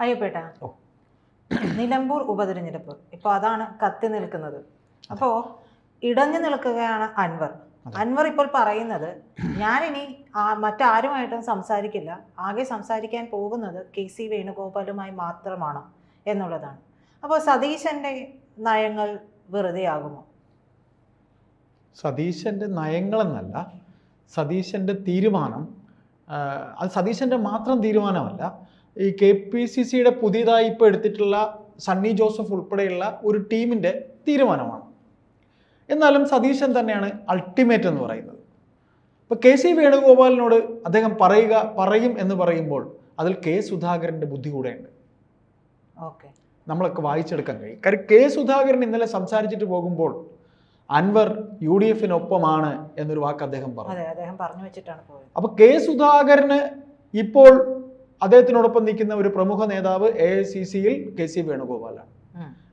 അയ്യപ്പേട്ട, നിലമ്പൂർ ഉപതെരഞ്ഞെടുപ്പ് ഇപ്പോൾ അതാണ് കത്തി നിൽക്കുന്നത്. അപ്പോൾ ഇടഞ്ഞു നിൽക്കുകയാണ് അൻവർ. അൻവർ ഇപ്പോൾ പറയുന്നത് ഞാനിനി മറ്റാരുമായിട്ടും സംസാരിക്കില്ല, ആകെ സംസാരിക്കാൻ പോകുന്നത് KC വേണുഗോപാലുമായി മാത്രമാണ് എന്നുള്ളതാണ്. അപ്പോൾ സതീശൻ്റെ നയങ്ങൾ വെറുതെ ആകുമോ? സതീശൻ്റെ നയങ്ങളെന്നല്ല, സതീശൻ്റെ തീരുമാനം അത് സതീശൻ്റെ മാത്രം തീരുമാനമല്ല. ഈ KPCCയുടെ പുതിയതായി ഇപ്പോൾ എടുത്തിട്ടുള്ള സണ്ണി ജോസഫ് ഉൾപ്പെടെയുള്ള ഒരു ടീമിൻ്റെ തീരുമാനമാണ്. എന്നാലും സതീശൻ തന്നെയാണ് അൾട്ടിമേറ്റ് എന്ന് പറയുന്നത്. ഇപ്പോൾ KC വേണുഗോപാലിനോട് അദ്ദേഹം പറയും എന്ന് പറയുമ്പോൾ അതിൽ K സുധാകരൻ്റെ ബുദ്ധി കൂടെയുണ്ട്. നമ്മളൊക്കെ വായിച്ചെടുക്കാൻ കഴിയും. കാര്യം K സുധാകരൻ ഇന്നലെ സംസാരിച്ചിട്ട് പോകുമ്പോൾ അൻവർ UDF-നൊപ്പമാണ് എന്നൊരു വാക്ക് അദ്ദേഹം പറഞ്ഞു വെച്ചിട്ടാണ് പോയത്. അപ്പോൾ K സുധാകരന് ഇപ്പോൾ അദ്ദേഹത്തിനോടൊപ്പം നിൽക്കുന്ന ഒരു പ്രമുഖ നേതാവ് AICC-യിൽ KC വേണുഗോപാലാണ്.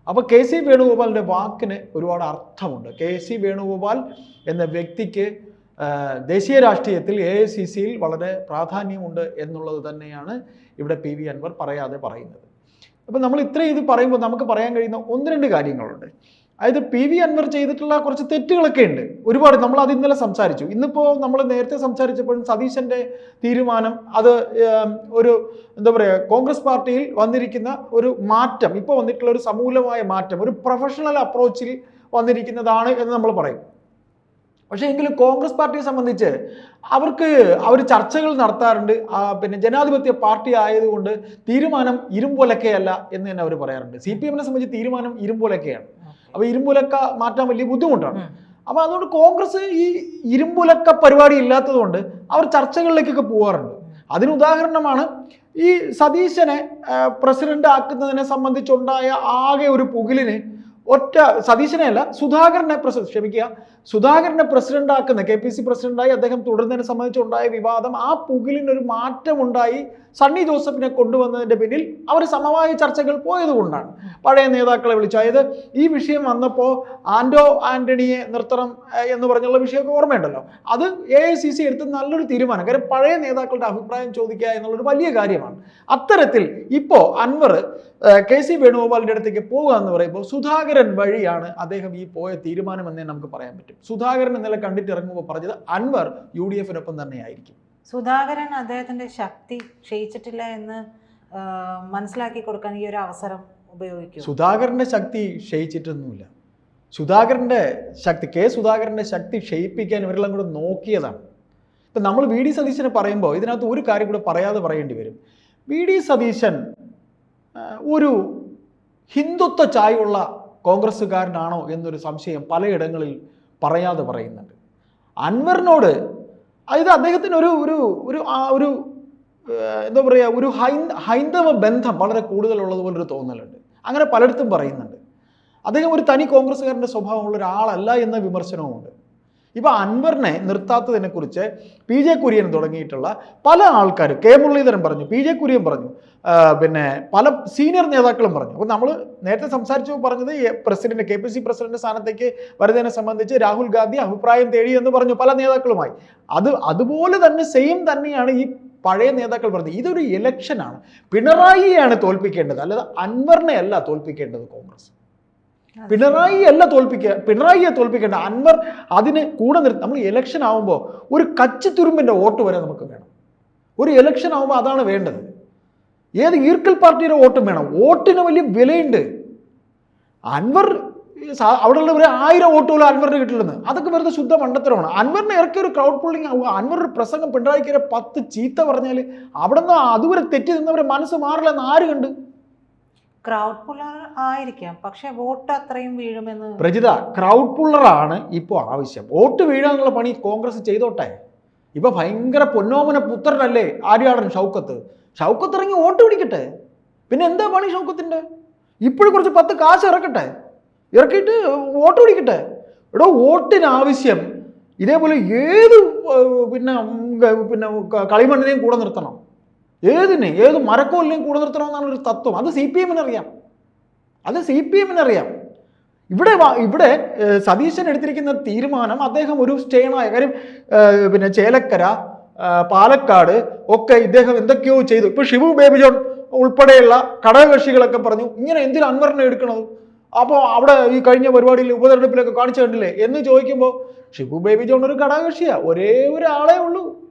അപ്പോൾ KC വേണുഗോപാലിൻ്റെ വാക്കിന് ഒരുപാട് അർത്ഥമുണ്ട്. KC വേണുഗോപാൽ എന്ന വ്യക്തിക്ക് ദേശീയ രാഷ്ട്രീയത്തിൽ AICC-യിൽ വളരെ പ്രാധാന്യമുണ്ട് എന്നുള്ളത് തന്നെയാണ് ഇവിടെ PV അൻവർ പറയാതെ പറയുന്നത്. അപ്പോൾ നമ്മൾ ഇത്രയും ഇത് പറയുമ്പോൾ നമുക്ക് പറയാൻ കഴിയുന്ന 1-2 കാര്യങ്ങളുണ്ട്. അതായത് PV അൻവർ ചെയ്തിട്ടുള്ള കുറച്ച് തെറ്റുകളൊക്കെ ഉണ്ട്, ഒരുപാട്. നമ്മൾ അത് ഇന്നലെ സംസാരിച്ചു. ഇന്നിപ്പോൾ നമ്മൾ നേരത്തെ സംസാരിച്ചപ്പോഴും സതീശൻ്റെ തീരുമാനം അത് ഒരു എന്താ പറയുക, കോൺഗ്രസ് പാർട്ടിയിൽ വന്നിരിക്കുന്ന ഒരു മാറ്റം, ഇപ്പോൾ വന്നിട്ടുള്ള ഒരു സമൂലമായ മാറ്റം, ഒരു പ്രൊഫഷണൽ അപ്രോച്ചിൽ വന്നിരിക്കുന്നതാണ് എന്ന് നമ്മൾ പറയും. പക്ഷേ എങ്കിലും കോൺഗ്രസ് പാർട്ടിയെ സംബന്ധിച്ച് അവർ ചർച്ചകൾ നടത്താറുണ്ട്. പിന്നെ ജനാധിപത്യ പാർട്ടി ആയതുകൊണ്ട് തീരുമാനം ഇരുമ്പൊലക്കയല്ല എന്ന് തന്നെ അവർ പറയാറുണ്ട്. CPM-നെ സംബന്ധിച്ച് തീരുമാനം ഇരുമ്പൊലക്കയാണ്. അപ്പോൾ ഇരുമ്പുലക്ക മാറ്റാൻ വലിയ ബുദ്ധിമുട്ടാണ്. അപ്പോൾ അതുകൊണ്ട് കോൺഗ്രസ് ഈ ഇരുമ്പുലക്ക പരിപാടി ഇല്ലാത്തതുകൊണ്ട് അവർ ചർച്ചകളിലേക്കൊക്കെ പോകാറുണ്ട്. അതിന് ഉദാഹരണമാണ് ഈ സതീശനെ പ്രസിഡന്റ് ആക്കുന്നതിനെ സംബന്ധിച്ചുണ്ടായ ആകെ ഒരു പുകിലിന് സതീശനെയല്ല സുധാകരനെ പ്രസിഡന്റ് ആക്കുന്ന KPC പ്രസിഡന്റായി അദ്ദേഹം തുടരുന്നതിനെ സംബന്ധിച്ചുണ്ടായ വിവാദം, ആ പുകിലിനൊരു മാറ്റമുണ്ടായി സണ്ണി ജോസഫിനെ കൊണ്ടുവന്നതിൻ്റെ പിന്നിൽ അവർ സമവായ ചർച്ചകൾ പോയതുകൊണ്ടാണ്. പഴയ നേതാക്കളെ വിളിച്ചു, അതായത് ഈ വിഷയം വന്നപ്പോൾ ആന്റണിയെ നിർത്തണം എന്ന് പറഞ്ഞുള്ള വിഷയമൊക്കെ ഓർമ്മയുണ്ടല്ലോ. അത് AICC എടുത്ത് നല്ലൊരു തീരുമാനം. കാര്യം പഴയ നേതാക്കളുടെ അഭിപ്രായം ചോദിക്കുക എന്നുള്ളൊരു വലിയ കാര്യമാണ്. അത്തരത്തിൽ ഇപ്പോൾ അൻവർ KC വേണുഗോപാലിൻ്റെ അടുത്തേക്ക് പോകുക എന്ന് പറയുമ്പോൾ സുധാകരൻ വഴിയാണ് അദ്ദേഹം ഈ പോയ തീരുമാനം എന്നേ നമുക്ക് പറയാൻ പറ്റും. സുധാകരൻ ഇന്നലെ കണ്ടിട്ട് ഇറങ്ങുമ്പോൾ പറഞ്ഞത് അൻവർ UDF-നൊപ്പം തന്നെയായിരിക്കും. സുധാകരൻ അദ്ദേഹത്തിന്റെ ശക്തി ക്ഷയിച്ചിട്ടില്ല എന്ന് മനസ്സിലാക്കി കൊടുക്കാൻ ഈ ഒരു അവസരം ഉപയോഗിക്കും. സുധാകരന്റെ ശക്തി ക്ഷയിച്ചിട്ടൊന്നുമില്ല. സുധാകരന്റെ ശക്തി സുധാകരന്റെ ശക്തി ക്ഷയിപ്പിക്കാൻ ഇവരെല്ലാം കൂടെ നോക്കിയതാണ്. ഇപ്പം നമ്മൾ VD സതീശനെ പറയുമ്പോൾ ഇതിനകത്ത് ഒരു കാര്യം കൂടെ പറയാതെ പറയേണ്ടി വരും. VD സതീശൻ ഒരു ഹിന്ദുത്വ ചായ്വുള്ള കോൺഗ്രസ്സുകാരനാണോ എന്നൊരു സംശയം പലയിടങ്ങളിൽ പറയാതെ പറയുന്നുണ്ട്. അൻവറിനോട് അതായത് അദ്ദേഹത്തിന് ഒരു എന്താ പറയുക, ഒരു ഹൈന്ദവ ബന്ധം വളരെ കൂടുതലുള്ളതുപോലൊരു തോന്നലുണ്ട്. അങ്ങനെ പലയിടത്തും പറയുന്നുണ്ട്. അദ്ദേഹം ഒരു തനി കോൺഗ്രസ്സുകാരൻ്റെ സ്വഭാവമുള്ള ഒരാളല്ല എന്ന വിമർശനവുമുണ്ട്. ഇപ്പോൾ അൻവറിനെ നിർത്താത്തതിനെക്കുറിച്ച് PJ കുര്യൻ തുടങ്ങിയിട്ടുള്ള പല ആൾക്കാരും, K മുരളീധരൻ പറഞ്ഞു, PJ കുര്യൻ പറഞ്ഞു, പിന്നെ പല സീനിയർ നേതാക്കളും പറഞ്ഞു. അപ്പോൾ നമ്മൾ നേരത്തെ സംസാരിച്ചു പറഞ്ഞത് KPC പ്രസിഡന്റ് സ്ഥാനത്തേക്ക് വരുന്നതിനെ സംബന്ധിച്ച് രാഹുൽ ഗാന്ധി അഭിപ്രായം തേടി എന്ന് പറഞ്ഞു പല നേതാക്കളുമായി. അതുപോലെ തന്നെ സെയിം തന്നെയാണ് ഈ പഴയ നേതാക്കൾ പറഞ്ഞത്. ഇതൊരു ഇലക്ഷനാണ്, പിണറായിയെയാണ് തോൽപ്പിക്കേണ്ടത്, അല്ലാതെ അൻവറിനെ അല്ല തോൽപ്പിക്കേണ്ടത് കോൺഗ്രസ്. പിണറായിയെ തോൽപ്പിക്കേണ്ട അൻവർ അതിന് കൂടെ നിർത്തി. നമ്മൾ ഇലക്ഷൻ ആവുമ്പോൾ ഒരു കച്ചിത്തുരുമ്പിൻ്റെ വോട്ട് വരെ നമുക്ക് വേണം. ഒരു ഇലക്ഷൻ ആവുമ്പോൾ അതാണ് വേണ്ടത്. ഏത് ഈർക്കൽ പാർട്ടിയുടെ വോട്ടും വേണം. വോട്ടിന് വലിയ വിലയുണ്ട്. അൻവർ അവിടെയുള്ള ഒരു 1000 വോട്ട് പോലും അൻവറിന് കിട്ടില്ലെന്ന്, അതൊക്കെ വെറുതെ ശുദ്ധ മണ്ടത്തരമാണ്. അൻവറിനെ ഇറക്കിയ ഒരു ക്രൗഡ് പുള്ളിങ് ആവുക. അൻവർ ഒരു പ്രസംഗം പിണറായിക്ക് 10 ചീത്ത പറഞ്ഞാൽ അവിടെ നിന്ന് അതുവരെ തെറ്റി നിന്നവരെ മനസ്സ് മാറില്ലെന്ന് ആര് കണ്ട്? ക്രൗഡ് പുള്ളർ ആയിരിക്കാം, പക്ഷെ വോട്ട് അത്രയും വീഴുമെന്ന് പ്രജിത, ക്രൗഡ് പുള്ളറാണ് ഇപ്പോൾ ആവശ്യം. വോട്ട് വീഴാനുള്ള പണി കോൺഗ്രസ് ചെയ്തോട്ടെ. ഇപ്പൊ ഭയങ്കര പൊന്നോമന പുത്രനല്ലേ ആര്യാടൻ ഷൗക്കത്ത് ഇറങ്ങി വോട്ട് പിടിക്കട്ടെ. പിന്നെ എന്താ പണി ഷൗക്കത്തിൻ്റെ? ഇപ്പോഴും കുറച്ച് 10 കാശ് ഇറക്കിയിട്ട് വോട്ട് പിടിക്കട്ടെ. വോട്ടിന് ആവശ്യം ഇതേപോലെ ഏത് പിന്നെ കളിമണ്ണിനെയും കൂടെ നിർത്തണം, ഏത് മരക്കോലിനെയും കൂടെ നിർത്തണമെന്നാണ് ഒരു തത്വം. അത് CPM-ന് അറിയാം. ഇവിടെ സതീശൻ എടുത്തിരിക്കുന്ന തീരുമാനം അദ്ദേഹം ഒരു സ്റ്റേണായ കാര്യം. പിന്നെ ചേലക്കര, പാലക്കാട് ഒക്കെ ഇദ്ദേഹം എന്തൊക്കെയോ ചെയ്തു. ഇപ്പോൾ ഷിബു ബേബി ജോൺ ഉൾപ്പെടെയുള്ള ഘടകകക്ഷികളൊക്കെ പറഞ്ഞു ഇങ്ങനെ എന്തിനാ അൻവറിനെ എടുക്കണത്, അപ്പോൾ അവിടെ ഈ കഴിഞ്ഞ പരിപാടിയിൽ ഉപതെരഞ്ഞെടുപ്പിലൊക്കെ കാണിച്ചു കണ്ടില്ലേ എന്ന് ചോദിക്കുമ്പോൾ ഷിബു ബേബി ജോൺ ഒരു ഘടകകക്ഷിയാ, ഒരേ ഒരാളെ ഉള്ളൂ,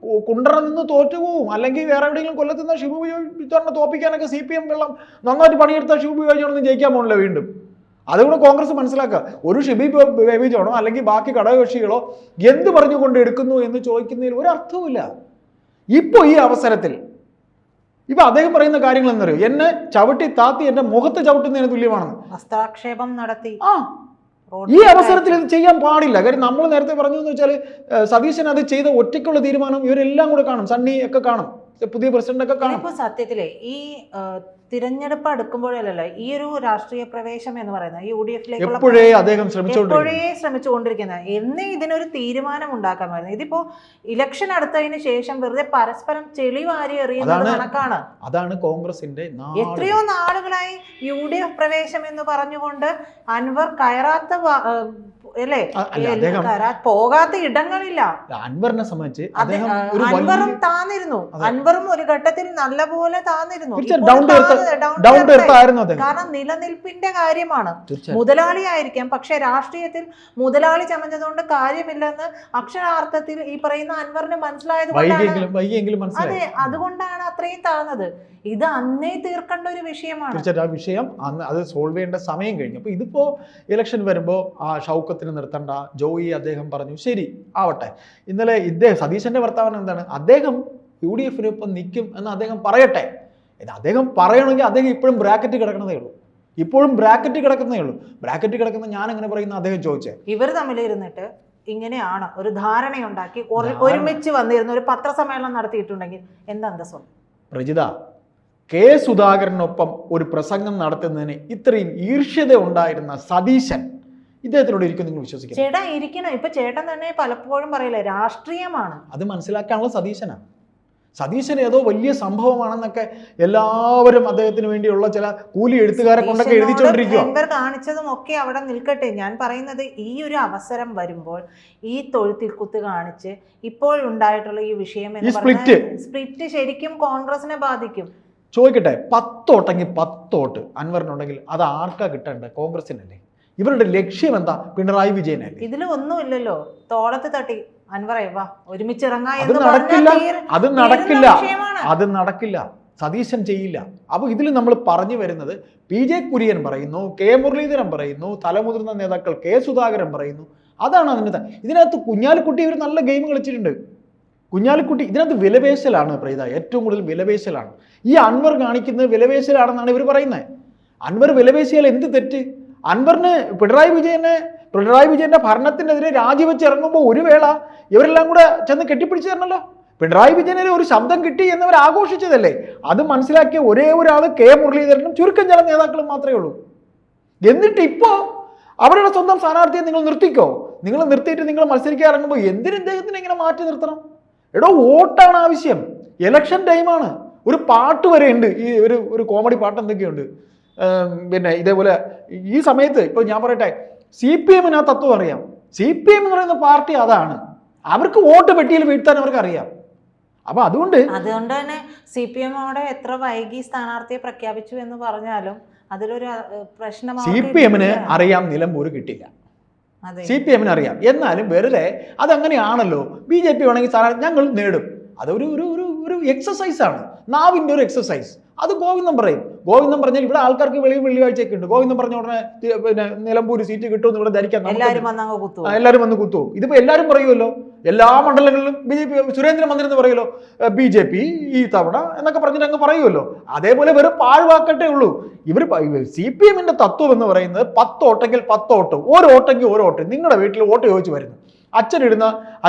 കുണ്ടറ നിന്ന് തോറ്റുപോകും, അല്ലെങ്കിൽ വേറെ എവിടെയെങ്കിലും കൊല്ലത്തുനിന്ന് ഷിബു ബേബി ജോണിനെ തോപ്പിക്കാനൊക്കെ CPM വെള്ളം നന്നായിട്ട് പണിയെടുത്താൽ ഷിബു ബേബി ജോണൊന്നും ജയിക്കാൻ പോകണില്ല വീണ്ടും. അതുകൂടെ കോൺഗ്രസ് മനസ്സിലാക്കുക. ഒരു ഷിബു ബേബി ജോണോ അല്ലെങ്കിൽ ബാക്കി ഘടകകക്ഷികളോ എന്ത് പറഞ്ഞുകൊണ്ട് എടുക്കുന്നു എന്ന് ചോദിക്കുന്നതിൽ ഒരർത്ഥവുമില്ല. ഇപ്പോൾ ഈ അവസരത്തിൽ ഇപ്പൊ അദ്ദേഹം പറയുന്ന കാര്യങ്ങൾ എന്നറിയോ, എന്നെ ചവിട്ടി താത്തി എന്റെ മുഖത്ത് ചവിട്ടുന്നതിന് തുല്യമാണെന്ന് ഹസ്താക്ഷേപം നടത്തി. ഈ അവസരത്തിൽ ഇത് ചെയ്യാൻ പാടില്ല. കാര്യം നമ്മൾ നേരത്തെ പറഞ്ഞു എന്ന് വെച്ചാൽ സതീശൻ അത് ചെയ്ത ഒറ്റയ്ക്കുള്ള തീരുമാനം ഇവരെല്ലാം കൂടെ കാണും, സണ്ണി ഒക്കെ കാണും, പുതിയ പ്രസിഡന്റ് ഒക്കെ കാണും. ഇപ്പൊ സത്യത്തിലെ ഈ തിരഞ്ഞെടുപ്പ് അടുക്കുമ്പോഴല്ലോ ഈ ഒരു രാഷ്ട്രീയ പ്രവേശം എന്ന് പറയുന്നത് ഈ UDF-ലേക്ക് എപ്പോഴേ അദ്ദേഹം ശ്രമിച്ചുകൊണ്ടിരിക്കുന്നത് എന്നേ ഇതിനൊരു തീരുമാനം ഉണ്ടാക്കാമായിരുന്നു. ഇതിപ്പോ ഇലക്ഷൻ അടുത്തതിന് ശേഷം വെറുതെ പരസ്പരം ചെളി വാരി എറിയുന്നത് കണക്കാണ്. അതാണ് കോൺഗ്രസിന്റെ എത്രയോ നാളുകളായി UDF പ്രവേശം എന്ന് പറഞ്ഞുകൊണ്ട് അൻവർ കയറാത്ത അല്ലേ, പോകാത്ത ഇടങ്ങളില്ല. അൻവറിനെ സംബന്ധിച്ച് അൻവറും താന്നിരുന്നു, അൻവറും ഒരു ഘട്ടത്തിൽ നല്ലപോലെ താന്നിരുന്നു. കാരണം നിലനിൽപ്പിന്റെ കാര്യമാണ്. മുതലാളി ആയിരിക്കാം, പക്ഷെ രാഷ്ട്രീയത്തിൽ മുതലാളി ചമഞ്ഞതുകൊണ്ട് കാര്യമില്ലെന്ന് അക്ഷരാർത്ഥത്തിൽ ഈ പറയുന്ന അൻവറിന് മനസ്സിലായത് കൊണ്ടാണ്. അതെ, അതുകൊണ്ടാണ് അത്രയും താഴ്ന്നത്. ഇത് അന്നേ തീർക്കേണ്ട ഒരു വിഷയമാണ്. തീർച്ചയായിട്ടും ആ വിഷയം അന്ന് അത് സോൾവ് ചെയ്യേണ്ട സമയം കഴിഞ്ഞു. അപ്പൊ ഇതിപ്പോ ഇലക്ഷൻ വരുമ്പോൾ ആ ഷൗക്കത്തിന് നിർത്തണ്ട, ജോയി അദ്ദേഹം പറഞ്ഞു ശരി ആവട്ടെ. ഇന്നലെ സതീശന്റെ വർത്തമാനം എന്താണ്, അദ്ദേഹം UDF-നൊപ്പം നിൽക്കും എന്ന് അദ്ദേഹം പറയട്ടെ. അദ്ദേഹം പറയണമെങ്കിൽ അദ്ദേഹം ഇപ്പോഴും ബ്രാക്കറ്റ് കിടക്കുന്നതേ ഉള്ളൂ, ഇപ്പോഴും ബ്രാക്കറ്റ് കിടക്കുന്നതേ ഉള്ളൂ. ബ്രാക്കറ്റ് കിടക്കുന്ന ഞാൻ എങ്ങനെ പറയുന്ന അദ്ദേഹം ചോദിച്ചേ. ഇവർ തമ്മിലിരുന്നിട്ട് ഇങ്ങനെയാണ് ഒരു ധാരണയുണ്ടാക്കി ഒരുമിച്ച് വന്നിരുന്ന ഒരു പത്രസമ്മേളനം നടത്തിയിട്ടുണ്ടെങ്കിൽ എന്താ അന്തസ്സം? പ്രജിത, K. സുധാകരനൊപ്പം ഒരു പ്രസംഗം നടത്തുന്നതിന് ഇത്രയും ഈർഷ്യത ഉണ്ടായിരുന്ന സതീശൻ ഇദ്ദേഹത്തിനോട് ഇരിക്കും നിങ്ങൾ വിശ്വസിക്കണം? ചേട്ടാ ഇരിക്കണം. ഇപ്പൊ ചേട്ടൻ തന്നെ പലപ്പോഴും പറയില്ലേ രാഷ്ട്രീയമാണ്, അത് മനസ്സിലാക്കാനുള്ള സതീശനാണ്. സതീശൻ ഏതോ വലിയ സംഭവമാണെന്നൊക്കെ എല്ലാവരും അദ്ദേഹത്തിന് വേണ്ടിയുള്ള ചില കൂലി എഴുത്തുകാരെ കൊണ്ടൊക്കെ എഴുതിച്ചോണ്ടിരിക്കുക. കാണിച്ചതും ഒക്കെ അവിടെ നിൽക്കട്ടെ. ഞാൻ പറയുന്നത് ഈ ഒരു അവസരം വരുമ്പോൾ ഈ തൊഴുത്തിൽ കുത്ത് കാണിച്ച് ഇപ്പോഴുണ്ടായിട്ടുള്ള ഈ വിഷയം സ്പ്ലിറ്റ് ശരിക്കും കോൺഗ്രസിനെ ബാധിക്കും. ചോദിക്കട്ടെ, 10 വോട്ടെങ്കിൽ 10 വോട്ട് അൻവറിനുണ്ടെങ്കിൽ അത് ആർക്കാ കിട്ടേണ്ടത്? കോൺഗ്രസിനല്ലേ? ഇവരുടെ ലക്ഷ്യം എന്താ? പിണറായി വിജയനല്ലേ? ഇതിലും ഒന്നുമില്ലല്ലോ, തോളത്ത് തട്ടി അൻവറേ വാ ഒരുമിച്ച് അത് നടക്കില്ല. സതീശൻ ചെയ്യില്ല. അപ്പൊ ഇതിൽ നമ്മൾ പറഞ്ഞു വരുന്നത് PJ കുര്യൻ പറയുന്നു, K. മുരളീധരൻ പറയുന്നു, തലമുതിർന്ന നേതാക്കൾ K. സുധാകരൻ പറയുന്നു. അതാണ് അതിനകത്ത്. ഇതിനകത്ത് കുഞ്ഞാലിക്കുട്ടി ഒരു നല്ല ഗെയിം കളിച്ചിട്ടുണ്ട്. കുഞ്ഞാലിക്കുട്ടി ഇതിനകത്ത് വിലപേശലാണ് പ്രീത, ഏറ്റവും കൂടുതൽ വിലപേശലാണ്. ഈ അൻവർ കാണിക്കുന്നത് വിലപേശലാണെന്നാണ് ഇവർ പറയുന്നത്. അൻവർ വിലപേശിയാൽ എന്ത് തെറ്റ്? അൻവറിന് പിണറായി വിജയന്റെ ഭരണത്തിനെതിരെ രാജിവെച്ച് ഇറങ്ങുമ്പോൾ ഒരു വേള ഇവരെല്ലാം കൂടെ ചെന്ന് കെട്ടിപ്പിടിച്ചു തരണല്ലോ. പിണറായി വിജയനെ ഒരു ശബ്ദം കിട്ടി എന്നവർ ആഘോഷിച്ചതല്ലേ. അത് മനസ്സിലാക്കിയ ഒരേ ഒരാൾ K. മുരളീധരനും ചുരുക്കം ചില നേതാക്കളും മാത്രമേ ഉള്ളൂ. എന്നിട്ട് ഇപ്പോ അവരുടെ സ്വന്തം സ്ഥാനാർത്ഥിയെ നിങ്ങൾ നിർത്തിക്കോ. നിങ്ങൾ നിർത്തിയിട്ട് നിങ്ങൾ മത്സരിക്കാൻ ഇറങ്ങുമ്പോൾ എന്തിനും ഇദ്ദേഹത്തിന് ഇങ്ങനെ മാറ്റി നിർത്തണം? എടോ, വോട്ടാണ് ആവശ്യം, ഇലക്ഷൻ ടൈമാണ്. ഒരു പാട്ട് വരെ ഉണ്ട്, ഈ ഒരു കോമഡി പാട്ട് എന്തൊക്കെയുണ്ട്. പിന്നെ ഇതേപോലെ ഈ സമയത്ത് ഇപ്പോൾ ഞാൻ പറയട്ടെ, CPM-ന് ആ തത്വം അറിയാം. CPM എന്ന് പറയുന്ന പാർട്ടി അതാണ്, അവർക്ക് വോട്ട് പെട്ടിയിൽ വീഴ്ത്താൻ അവർക്ക് അറിയാം. അപ്പൊ അതുകൊണ്ട് തന്നെ CPM അവിടെ എത്ര വൈകി സ്ഥാനാർത്ഥിയെ പ്രഖ്യാപിച്ചു എന്ന് പറഞ്ഞാലും അതിലൊരു പ്രശ്നമാണ്. CPM-ന് അറിയാം നിലമ്പൂർ കിട്ടില്ല, CPM-ന് അറിയാം. എന്നാലും വെറുതെ അതങ്ങനെയാണല്ലോ. BJP വേണമെങ്കിൽ ഞങ്ങൾ നേടും, അതൊരു എക്സസൈസാണ്, നാവിൻ്റെ ഒരു എക്സസൈസ്. അത് ഗോവിന്ദൻ പറയും. ഗോവിന്ദൻ പറഞ്ഞാൽ ഇവിടെ ആൾക്കാർക്ക് വെള്ളിയാഴ്ചയൊക്കെ ഉണ്ട്. ഗോവിന്ദൻ പറഞ്ഞ ഉടനെ പിന്നെ നിലമ്പൂർ സീറ്റ് കിട്ടുമെന്ന് ഇവിടെ ധരിക്കാൻ എല്ലാവരും വന്ന് കുത്തുവോ? ഇതിപ്പോ എല്ലാവരും പറയുമല്ലോ, എല്ലാ മണ്ഡലങ്ങളിലും BJP സുരേന്ദ്രൻ മന്ത്രി എന്ന് പറയുമല്ലോ, BJP ഈ തവണ എന്നൊക്കെ പറഞ്ഞിട്ട് അങ്ങ് പറയുമല്ലോ. അതേപോലെ വെറും പാഴ്വാക്കട്ടേ ഉള്ളൂ. CPM-ന്റെ തത്വം എന്ന് പറയുന്നത് 10 വോട്ടെങ്കിൽ 10 വോട്ട്, ഓരോ വോട്ടെങ്കിൽ ഓരോ വോട്ട്. നിങ്ങളുടെ വീട്ടിൽ വോട്ട് ചോദിച്ചു വരുന്നു,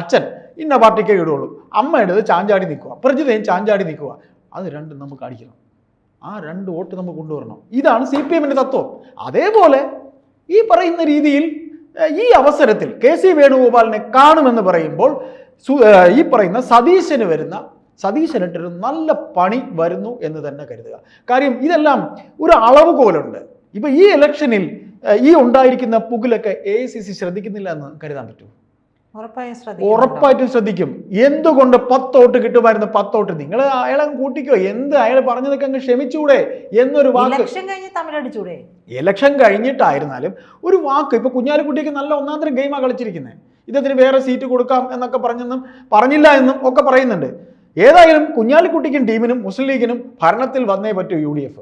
അച്ഛൻ ഇന്ന പാർട്ടിക്കേ ഇടുള്ളൂ, അമ്മ ഇടത് ചാഞ്ചാടി നിൽക്കുക, പ്രജിതയും ചാഞ്ചാടി നിൽക്കുക. അത് രണ്ടും നമുക്ക് അടിക്കണം, ആ 2 വോട്ട് നമുക്ക് കൊണ്ടുവരണം. ഇതാണ് CPM-ന്റെ തത്വം. അതേപോലെ ഈ പറയുന്ന രീതിയിൽ ഈ അവസരത്തിൽ KC വേണുഗോപാലിനെ കാണുമെന്ന് പറയുമ്പോൾ ഈ പറയുന്ന സതീശനിട്ടൊരു നല്ല പണി വരുന്നു എന്ന് തന്നെ കരുതുക. കാര്യം ഇതെല്ലാം ഒരു അളവുകോലുണ്ട്. ഇപ്പൊ ഈ ഇലക്ഷനിൽ ഈ ഉണ്ടായിരിക്കുന്ന പുകിലൊക്കെ AICC ശ്രദ്ധിക്കുന്നില്ല എന്ന് കരുതാൻ പറ്റുമോ? ഉറപ്പായിട്ടും ശ്രദ്ധിക്കും. എന്തുകൊണ്ട് 10 വോട്ട് കിട്ടുമായിരുന്നു? 10 വോട്ട് നിങ്ങൾ അയാളെ കൂട്ടിക്കോ, എന്ത് അയാൾ പറഞ്ഞതൊക്കെ അങ്ങ് ക്ഷമിച്ചൂടെ എന്നൊരു വാക്ക്. ഇലക്ഷൻ കഴിഞ്ഞിട്ടായിരുന്നാലും ഒരു വാക്ക്. ഇപ്പൊ കുഞ്ഞാലിക്കുട്ടിക്ക് നല്ല ഒന്നാന്തരം ഗെയിമാണ് കളിച്ചിരിക്കുന്നത്. ഇദ്ദേഹത്തിന് വേറെ സീറ്റ് കൊടുക്കാം എന്നൊക്കെ പറഞ്ഞില്ല എന്നും ഒക്കെ പറയുന്നുണ്ട്. ഏതായാലും കുഞ്ഞാലിക്കുട്ടിക്കും ടീമിനും മുസ്ലിം ലീഗിനും ഭരണത്തിൽ വന്നേ പറ്റൂ UDF.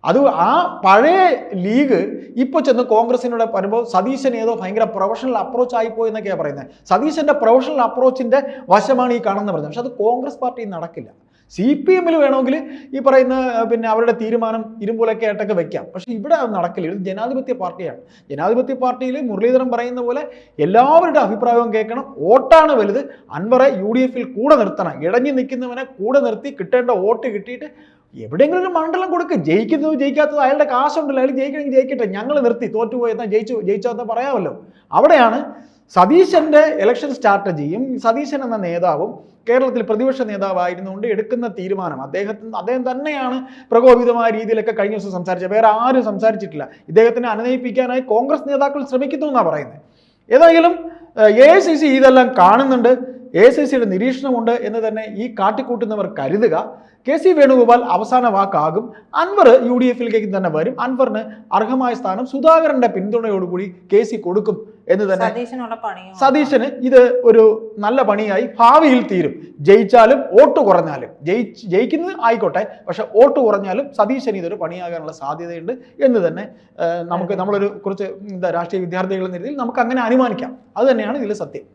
അത് ആ പഴയ ലീഗ് ഇപ്പോൾ ചെന്ന് കോൺഗ്രസിനോട് വരുമ്പോൾ സതീശൻ ഏതോ ഭയങ്കര പ്രൊഫഷണൽ അപ്രോച്ച് ആയിപ്പോയി എന്നൊക്കെയാണ് പറയുന്നത്. സതീശന്റെ പ്രൊഫഷണൽ അപ്രോച്ചിന്റെ വശമാണ് ഈ കാണുന്നത് പറഞ്ഞത്. പക്ഷെ അത് കോൺഗ്രസ് പാർട്ടി നടക്കില്ല. CPM-ൽ വേണമെങ്കിൽ ഈ പറയുന്ന പിന്നെ അവരുടെ തീരുമാനം ഇരുമ്പോലൊക്കെ ആയിട്ടൊക്കെ വെക്കാം. പക്ഷെ ഇവിടെ അത് നടക്കില്ല. ഇത് ജനാധിപത്യ പാർട്ടിയാണ്. ജനാധിപത്യ പാർട്ടിയിൽ മുരളീധരൻ പറയുന്ന പോലെ എല്ലാവരുടെ അഭിപ്രായവും കേൾക്കണം. വോട്ടാണ് വലുത്. അൻവറെ UDF-ൽ കൂടെ നിർത്തണം. ഇടഞ്ഞു നിൽക്കുന്നവനെ കൂടെ നിർത്തി കിട്ടേണ്ട വോട്ട് കിട്ടിയിട്ട് എവിടെയെങ്കിലും ഒരു മണ്ഡലം കൊടുക്കുക. ജയിക്കുന്നത് ജയിക്കാത്തത് അയാളുടെ കാശുണ്ടല്ലോ, അയാൾ ജയിക്കണമെങ്കിൽ ജയിക്കട്ടെ, ഞങ്ങൾ നിർത്തി, തോറ്റുപോയി എന്നാൽ ജയിച്ചാൽ പറയാമല്ലോ. അവിടെയാണ് സതീശന്റെ ഇലക്ഷൻ സ്ട്രാറ്റജിയും സതീശൻ എന്ന നേതാവും കേരളത്തിൽ പ്രതിപക്ഷ നേതാവായിരുന്നുകൊണ്ട് എടുക്കുന്ന തീരുമാനം. അദ്ദേഹം തന്നെയാണ് പ്രകോപിതമായ രീതിയിലൊക്കെ കഴിഞ്ഞ ദിവസം സംസാരിച്ചത്. വേറെ ആരും സംസാരിച്ചിട്ടില്ല. ഇദ്ദേഹത്തിനെ അനുനയിപ്പിക്കാനായി കോൺഗ്രസ് നേതാക്കൾ ശ്രമിക്കുന്നു എന്നാണ് പറയുന്നത്. ഏതായാലും AICC ഇതെല്ലാം കാണുന്നുണ്ട്. AICCയുടെ നിരീക്ഷണമുണ്ട് എന്ന് തന്നെ ഈ കാട്ടിക്കൂട്ടുന്നവർ കരുതുക. KC വേണുഗോപാൽ അവസാന വാക്കാകും. അൻവർ UDF-ലേക്ക് തന്നെ വരും. അൻവറിന് അർഹമായ സ്ഥാനം സുധാകരന്റെ പിന്തുണയോടുകൂടി KC കൊടുക്കും എന്ന് തന്നെ. സതീശന് ഇത് ഒരു നല്ല പണിയായി ഭാവിയിൽ തീരും. ജയിച്ചാലും വോട്ട് കുറഞ്ഞാലും, ജയിക്കുന്നത് ആയിക്കോട്ടെ, പക്ഷെ വോട്ട് കുറഞ്ഞാലും സതീശന് ഇതൊരു പണിയാകാനുള്ള സാധ്യതയുണ്ട് എന്ന് തന്നെ നമ്മളൊരു കുറച്ച് രാഷ്ട്രീയ വിദ്യാർത്ഥികൾ എന്ന രീതിയിൽ നമുക്ക് അങ്ങനെ അനുമാനിക്കാം. അത് തന്നെയാണ് ഇതിൽ സത്യം.